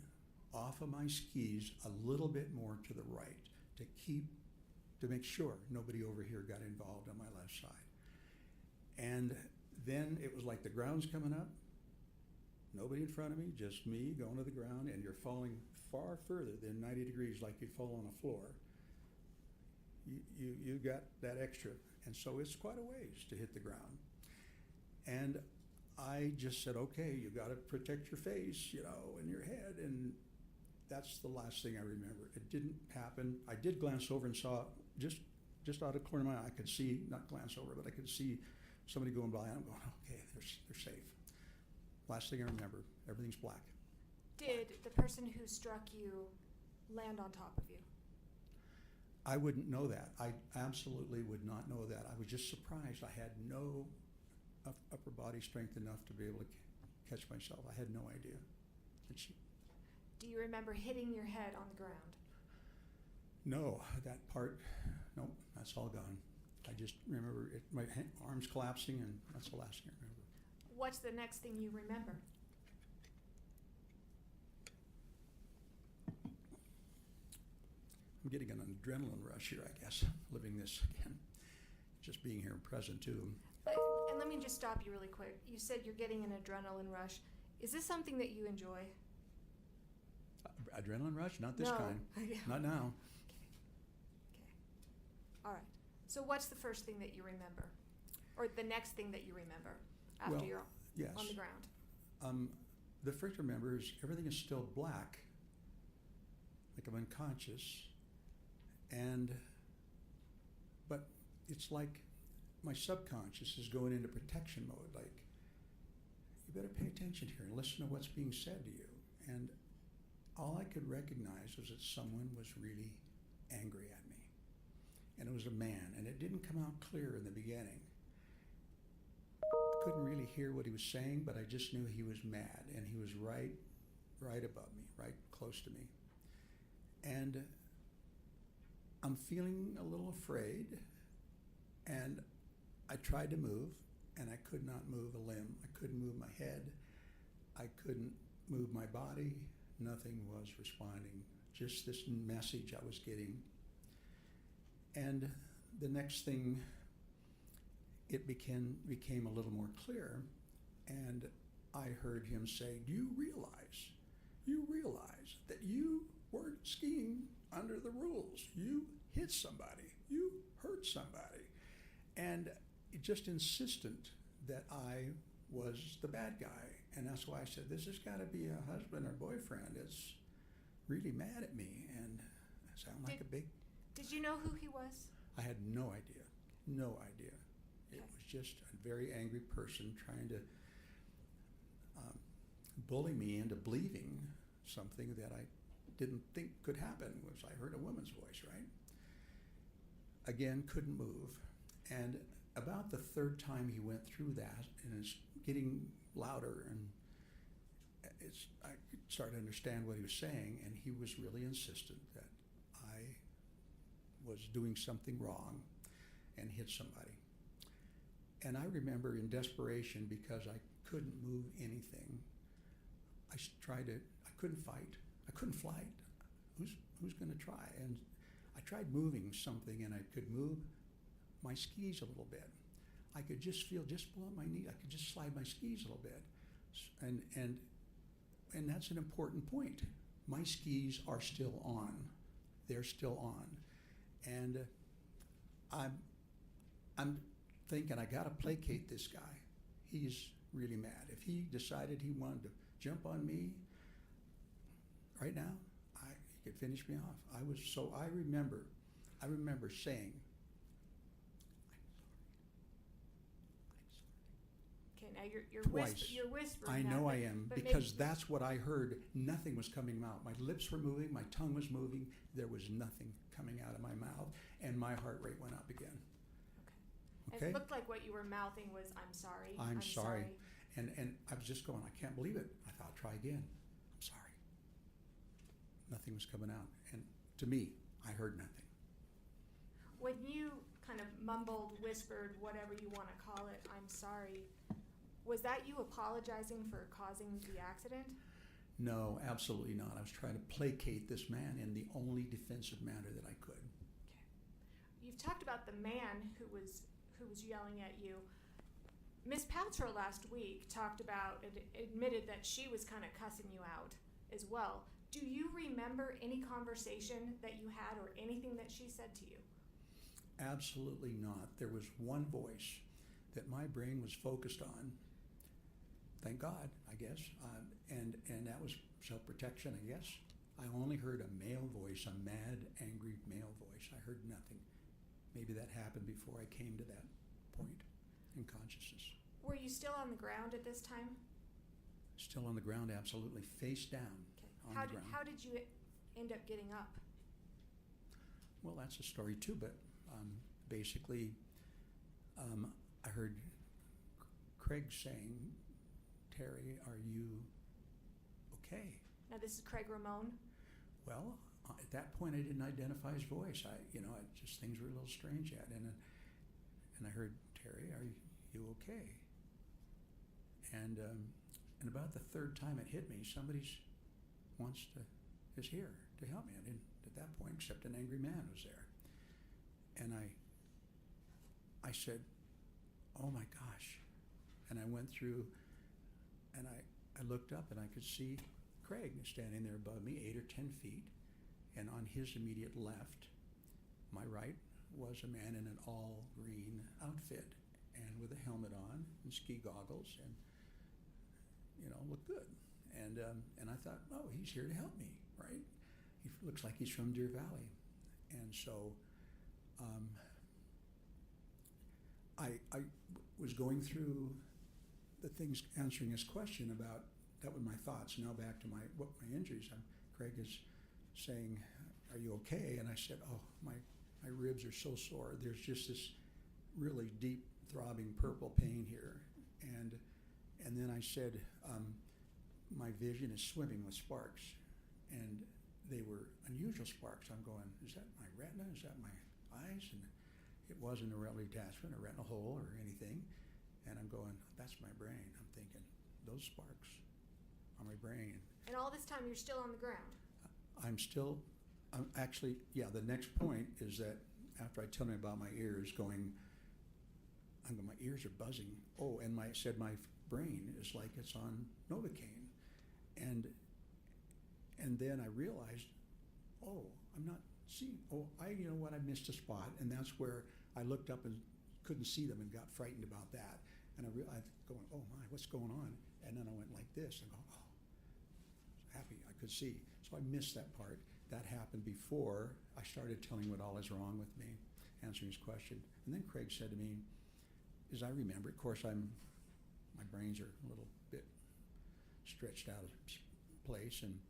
off of my skis a little bit more to the right to make sure nobody over here got involved on my left side. And then it was like the ground's coming up, nobody in front of me, just me going to the ground, and you're falling far further than 90 degrees like you'd fall on a floor. You got that extra, and so it's quite a ways to hit the ground. And I just said, okay, you got to protect your face, and your head, and that's the last thing I remember. It didn't happen. I did glance over and saw, just out of the corner of my eye, I could see, not glance over, but I could see somebody going by, and I'm going, okay, they're safe. Last thing I remember, everything's black. Did the person who struck you land on top of you? I wouldn't know that. I absolutely would not know that. I was just surprised. I had no upper body strength enough to be able to catch myself. I had no idea. Do you remember hitting your head on the ground? No, that part, nope, that's all gone. I just remember my arms collapsing, and that's the last thing I remember. What's the next thing you remember? I'm getting an adrenaline rush here, I guess, living this again. Just being here and present, too. And let me just stop you really quick. You said you're getting an adrenaline rush. Is this something that you enjoy? Adrenaline rush? Not this No. kind. Yeah. Not now. Okay. All right. So what's the first thing that you remember? Or the next thing that you remember after Well, you're yes. on the ground? The first I remember is everything is still black, like I'm unconscious, but it's like my subconscious is going into protection mode, like, you better pay attention here and listen to what's being said to you. And all I could recognize was that someone was really angry at me. And it was a man, and it didn't come out clear in the beginning. I couldn't really hear what he was saying, but I just knew he was mad, and he was right above me, right close to me. And I'm feeling a little afraid, and I tried to move, and I could not move a limb. I couldn't move my head. I couldn't move my body. Nothing was responding. Just this message I was getting. And the next thing, it became a little more clear, and I heard him say, "Do you realize that you weren't skiing under the rules? You hit somebody, you hurt somebody." And just insistent that I was the bad guy. And that's why I said, this has got to be a husband or boyfriend that's really mad at me. And I sound like a big... Did you know who he was? I had no idea. No idea. It Okay. was just a very angry person trying to bully me into believing something that I didn't think could happen, was I heard a woman's voice, right? Again, couldn't move. And about the third time he went through that, and it's getting louder, and I started to understand what he was saying, and he was really insistent that I was doing something wrong and hit somebody. And I remember in desperation, because I couldn't move anything, I couldn't fight, I couldn't flight. Who's going to try? And I tried moving something, and I could move my skis a little bit. I could just feel just below my knee. I could just slide my skis a little bit, and that's an important point. My skis are still on. They're still on, and I'm thinking I got to placate this guy. He's really mad. If he decided he wanted to jump on me right now, he could finish me off. I remember saying, Okay, now you're twice. You're whispering. I that, know but- I am, but because maybe- that's what I heard. Nothing was coming out. My lips were moving, my tongue was moving. There was nothing coming out of my mouth, and my heart rate went up again. Okay. It looked like what you were mouthing was, "I'm sorry. I'm sorry. And I was just going, I can't believe it. I thought, try again. I'm sorry. Nothing was coming out. And to me, I heard nothing. When you kind of mumbled, whispered, whatever you want to call it, "I'm sorry," was that you apologizing for causing the accident? No, absolutely not. I was trying to placate this man in the only defensive manner that I could. Okay. You've talked about the man who was yelling at you. Miss Paltrow last week talked about, admitted that she was kind of cussing you out as well. Do you remember any conversation that you had or anything that she said to you? Absolutely not. There was one voice that my brain was focused on. Thank God, I guess. And that was self-protection, I guess. I only heard a male voice, a mad, angry male voice. I heard nothing. Maybe that happened before I came to that point in consciousness. Were you still on the ground at this time? Still on the ground, absolutely, face down on the ground. How did you end up getting up? Well, that's a story too, but basically, I heard Craig saying, "Terry, are you okay?" Now this is Craig Ramon. Well, at that point, I didn't identify his voice. Just things were a little strange yet. And I heard, Terry, are you okay? And about the third time it hit me, is here to help me. I didn't, at that point, except an angry man was there. And I said, oh my gosh. And I went through, and I looked up and I could see Craig standing there above me, 8 or 10 feet. And on his immediate left, my right, was a man in an all green outfit and with a helmet on and ski goggles and, looked good. And I thought, oh, he's here to help me, right? He looks like he's from Deer Valley. And so I was going through the things, answering his question about, that were my thoughts. Now back to my injuries. Craig is saying, are you okay? And I said, oh, my ribs are so sore. There's just this really deep throbbing purple pain here. And then I said, my vision is swimming with sparks. And they were unusual sparks. I'm going, is that my retina? Is that my eyes? And it wasn't a retinal detachment, a retinal hole or anything. And I'm going, that's my brain. I'm thinking, those sparks are my brain. And all this time you're still on the ground. I'm actually, the next point is that after I tell him about my ears my ears are buzzing. Oh, and my brain is like it's on Novocaine. And then I realized, oh, I'm not seeing, I missed a spot. And that's where I looked up and couldn't see them and got frightened about that. And I realized, going, oh my, what's going on? And then I went like this and go, oh, happy I could see. So I missed that part. That happened before I started telling what all is wrong with me, answering his question. And then Craig said to me, as I remember, of course, my brains are a little bit stretched out of place, and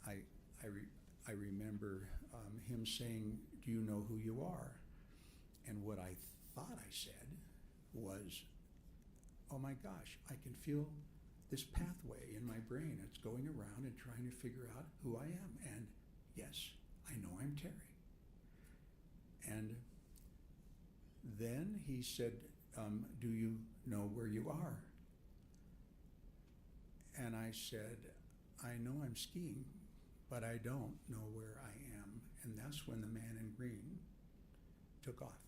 I remember him saying, do you know who you are? And what I thought I said was, oh my gosh, I can feel this pathway in my brain. It's going around and trying to figure out who I am. And yes, I know I'm Terry. And then he said, do you know where you are? And I said, I know I'm skiing, but I don't know where I am. And that's when the man in green took off.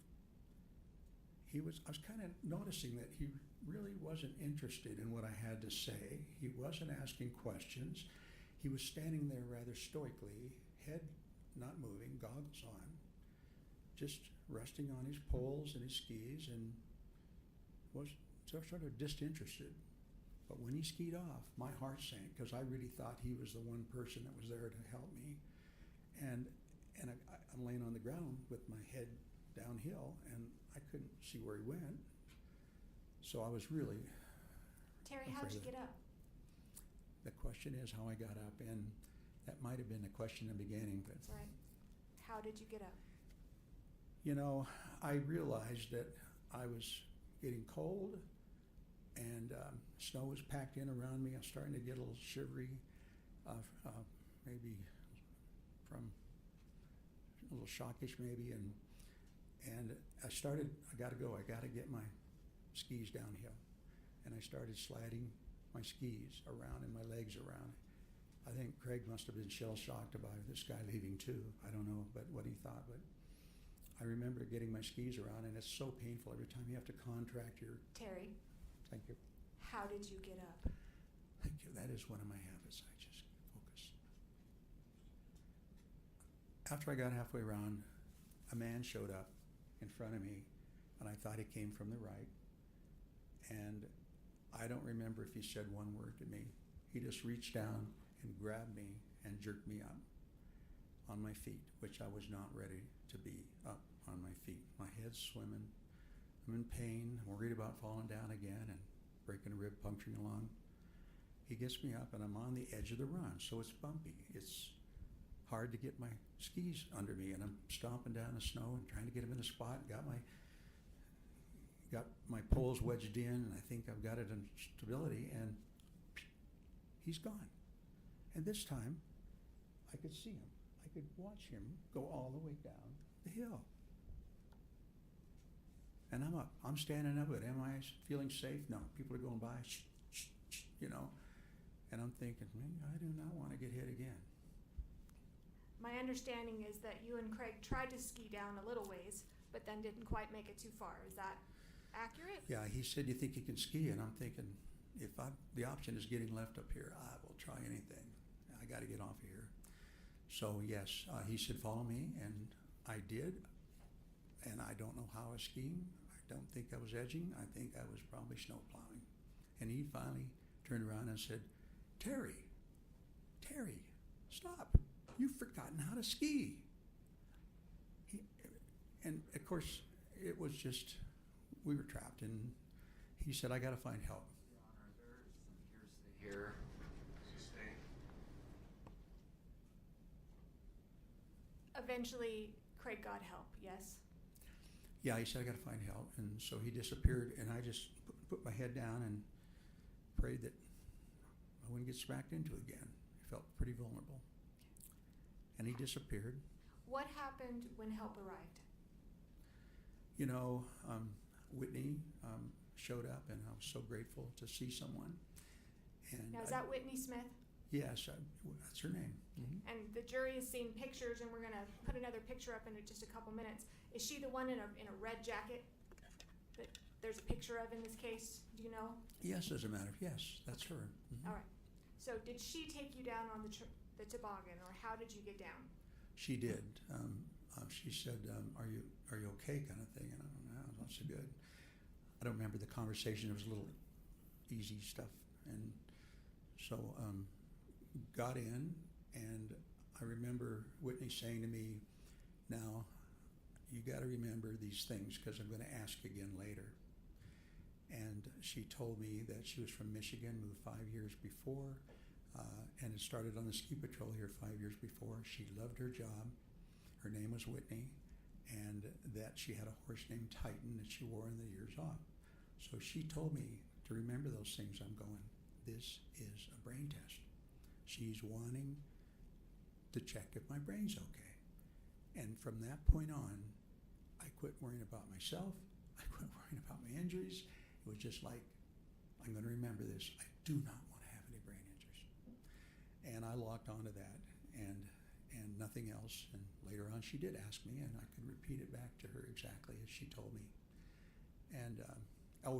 I was kind of noticing that he really wasn't interested in what I had to say. He wasn't asking questions. He was standing there rather stoically, head not moving, goggles on, just resting on his poles and his skis, and was sort of disinterested. But when he skied off, my heart sank because I really thought he was the one person that was there to help me. And I'm laying on the ground with my head downhill, and I couldn't see where he went. So I was really Terry, how'd you get up? The question is how I got up, and that might have been the question in the beginning. But that's right. How did you get up? I realized that I was getting cold, and snow was packed in around me. I was starting to get a little shivery, maybe from a little shockish maybe, and I got to go. I got to get my skis downhill. And I started sliding my skis around and my legs around. I think Craig must have been shell-shocked about this guy leaving too. I don't know what he thought, but I remember getting my skis around, and it's so painful every time you have to contract your... Terry. Thank you. How did you get up? Thank you. That is one of my habits. I just focus. After I got halfway around, a man showed up in front of me, and I thought he came from the right. And I don't remember if he said one word to me. He just reached down and grabbed me and jerked me up on my feet, which I was not ready to be up on my feet. My head's swimming. I'm in pain, worried about falling down again and breaking a rib, puncturing a lung. He gets me up, and I'm on the edge of the run, so it's bumpy. It's hard to get my skis under me, and I'm stomping down the snow and trying to get them in a spot. Got my poles wedged in, and I think I've got it in stability, and he's gone. And this time, I could see him. I could watch him go all the way down the hill. And I'm up. I'm standing up, but am I feeling safe? No. People are going by, shh, shh, shh, you know. And I'm thinking, man, I do not want to get hit again. My understanding is that you and Craig tried to ski down a little ways, but then didn't quite make it too far. Is that accurate? Yeah, he said, you think you can ski? And I'm thinking, if the option is getting left up here, I will try anything. I got to get off of here. So yes, he said, follow me, and I did. And I don't know how I was skiing. I don't think I was edging. I think I was probably snow plowing. And he finally turned around and said, Terry, stop. You've forgotten how to ski. And of course, it was just, we were trapped. And he said, I got to find help. Your Honor, there's some hearsay here. Eventually, Craig got help, yes? Yeah, he said, I got to find help. And so he disappeared, and I just put my head down and prayed that I wouldn't get smacked into again. I felt pretty vulnerable. And he disappeared. What happened when help arrived? You know, Whitney showed up, and I was so grateful to see someone. And Now, is that Whitney Smith? Yes, that's her name. Mm-hmm. And the jury has seen pictures, and we're going to put another picture up in just a couple minutes. Is she the one in a red jacket that there's a picture of in this case? Do you know? Yes, as a matter of yes, that's her. Mm-hmm. All right. So did she take you down on the toboggan, or how did you get down? She did. She said, "Are you okay?" kind of thing, and I don't know, not so good. I don't remember the conversation. It was a little easy stuff, and so got in, and I remember Whitney saying to me, "Now, you got to remember these things because I'm going to ask again later." And she told me that she was from Michigan, moved 5 years before, and had started on the ski patrol here 5 years before. She loved her job. Her name was Whitney, and that she had a horse named Titan that she wore in the years off. So she told me to remember those things. I'm going, this is a brain test. She's wanting to check if my brain's okay. And from that point on, I quit worrying about myself. I quit worrying about my injuries. It was just like, I'm going to remember this. I do not want to have any brain injuries. And I locked onto that and nothing else. And later on, she did ask me, and I could repeat it back to her exactly as she told me. And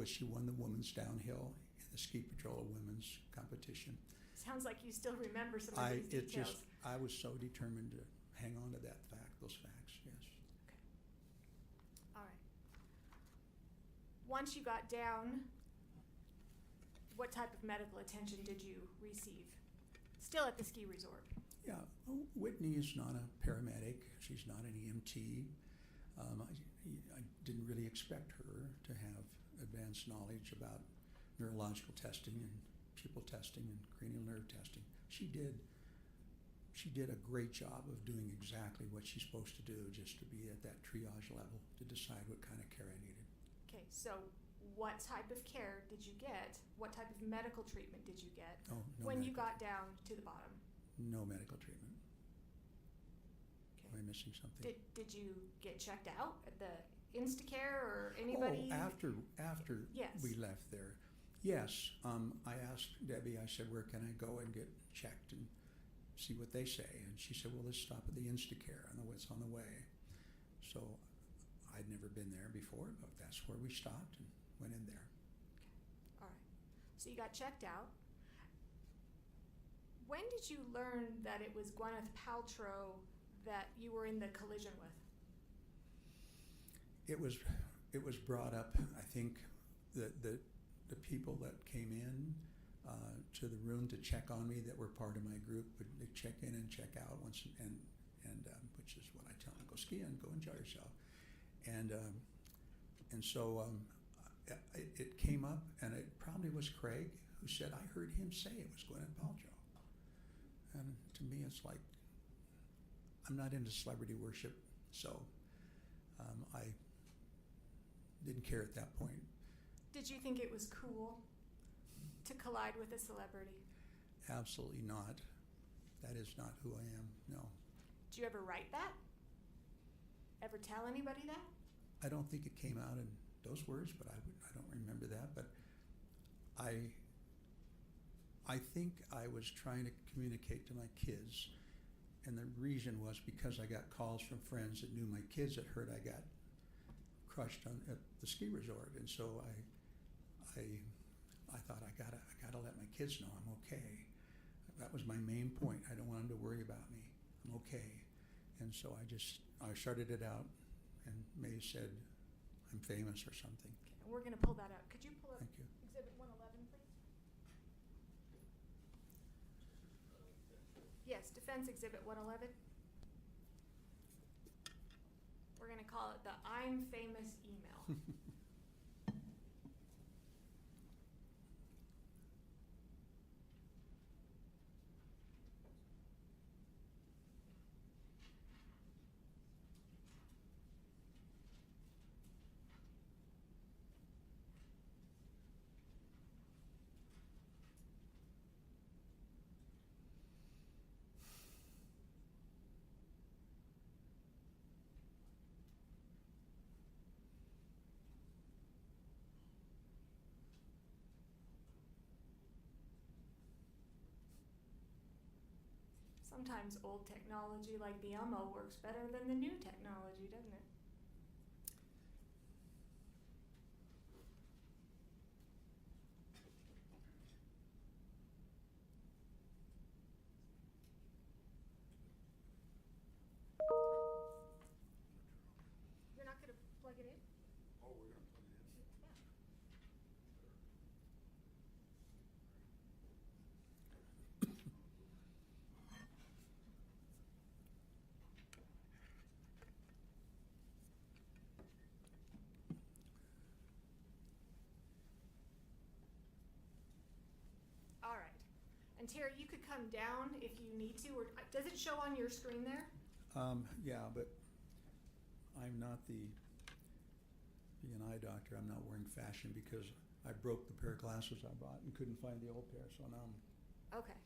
she won the women's downhill in the ski patrol women's competition. Sounds like you still remember some of these details. I was so determined to hang on to those facts, yes. Okay. All right. Once you got down, what type of medical attention did you receive? Still at the ski resort? Yeah, Whitney is not a paramedic. She's not an EMT. I didn't really expect her to have advanced knowledge about neurological testing and pupil testing and cranial nerve testing. She did a great job of doing exactly what she's supposed to do, just to be at that triage level to decide what kind of care I needed. Okay, so what type of care did you get? What type of medical treatment did you get when you got down to the bottom? No medical treatment. Okay. Am I missing something? Did you get checked out at the Instacare or anybody? Oh, after Yes. we left there. Yes, I asked Debbie, I said, where can I go and get checked and see what they say? And she said, well, let's stop at the Instacare. I know it's on the way. So I'd never been there before, but that's where we stopped and went in there. Okay. All right. So you got checked out. When did you learn that it was Gwyneth Paltrow that you were in the collision with? It was brought up, I think, that the people that came in to the room to check on me that were part of my group would they check in and check out once, and which is what I tell them: go skiing, go enjoy yourself. And so it came up, and it probably was Craig who said, I heard him say it was Gwyneth Paltrow. And to me, it's like, I'm not into celebrity worship, so I didn't care at that point. Did you think it was cool to collide with a celebrity? Absolutely not. That is not who I am, no. Do you ever write that? Ever tell anybody that? I don't think it came out in those words, but I don't remember that, but I think I was trying to communicate to my kids, and the reason was because I got calls from friends that knew my kids that heard I got crushed at the ski resort, and so I thought I gotta let my kids know I'm okay. That was my main point. I don't want them to worry about me. I'm okay. And so I started it out, and May said, I'm famous or something. Okay, and we're gonna pull that up. Could you pull up Thank you. Exhibit 111, please? Yes, Defense Exhibit 111. We're gonna call it the I'm famous email. Sometimes old technology like the UMO works better than the new technology, doesn't it? You're not gonna plug it in? Oh, we're gonna plug it in? Yeah. All right. And Terry, you could come down if you need to, or does it show on your screen there? Yeah, but I'm not being an eye doctor, I'm not wearing fashion because I broke the pair of glasses I bought and couldn't find the old pair, so now I'm Okay.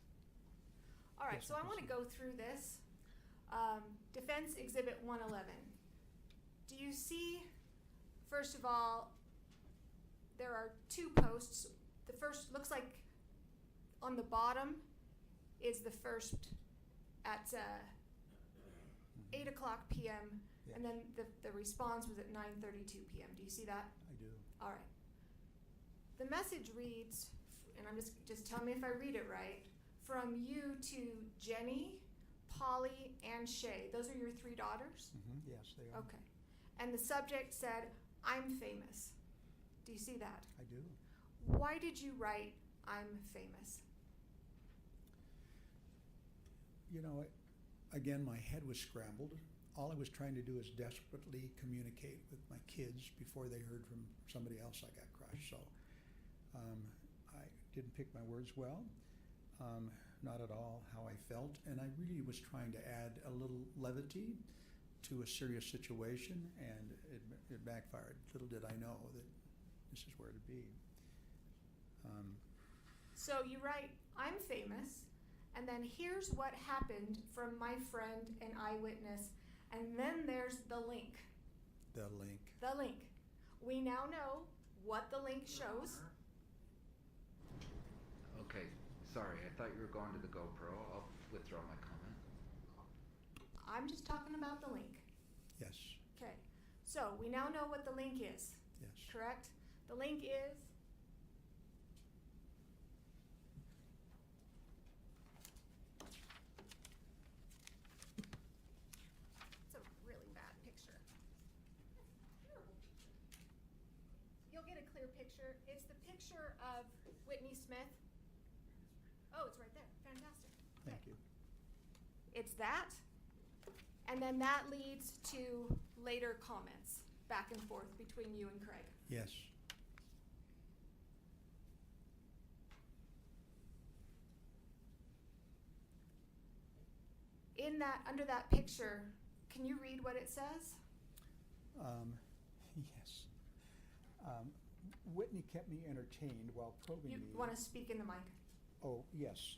All right, Yes, so I I can want to see. go through this. Defense Exhibit 111. Do you see, first of all, there are two posts. The first looks like on the bottom is the first at 8 o'clock p.m. Yes. And then the response was at 9:32 p.m. Do you see that? I do. All right. The message reads, and I'm just tell me if I read it right, from you to Jenny, Polly, and Shay. Those are your three daughters? Yes, they are. Okay. And the subject said, I'm famous. Do you see that? I do. Why did you write, I'm famous? You know, again, my head was scrambled. All I was trying to do is desperately communicate with my kids before they heard from somebody else I got crushed. So I didn't pick my words well, not at all how I felt. And I really was trying to add a little levity to a serious situation, and it backfired. Little did I know that this is where it'd be. So you write, I'm famous, and then here's what happened from my friend and eyewitness, and then there's the link. The link. The link. We now know what the link shows. Okay, sorry, I thought you were going to the GoPro. I'll withdraw my comment. I'm just talking about the link. Yes. Okay, so we now know what the link is, Yes. correct? The link is it's a really bad picture. Terrible picture. You'll get a clear picture. It's the picture of Whitney Smith. Oh, it's right there. Fantastic. Thank Okay. you. It's that, and then that leads to later comments back and forth between you and Craig. Yes. In that, under that picture, can you read what it says? Yes. Whitney kept me entertained while probing You me. want to speak in the mic? Oh, yes.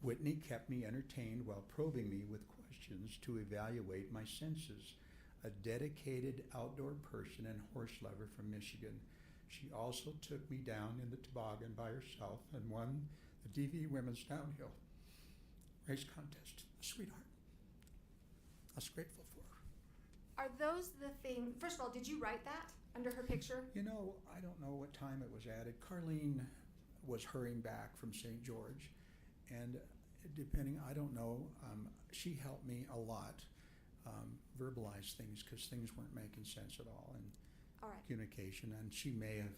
Whitney kept me entertained while probing me with questions to evaluate my senses. A dedicated outdoor person and horse lover from Michigan. She also took me down in the toboggan by herself and won the DV Women's Downhill race contest. Sweetheart. I was grateful for her. Are those the things? First of all, did you write that under her picture? You know, I don't know what time it was added. Carlene was hurrying back from St. George, and depending, I don't know, she helped me a lot verbalize things because things weren't making sense at all in All right. communication, and she may have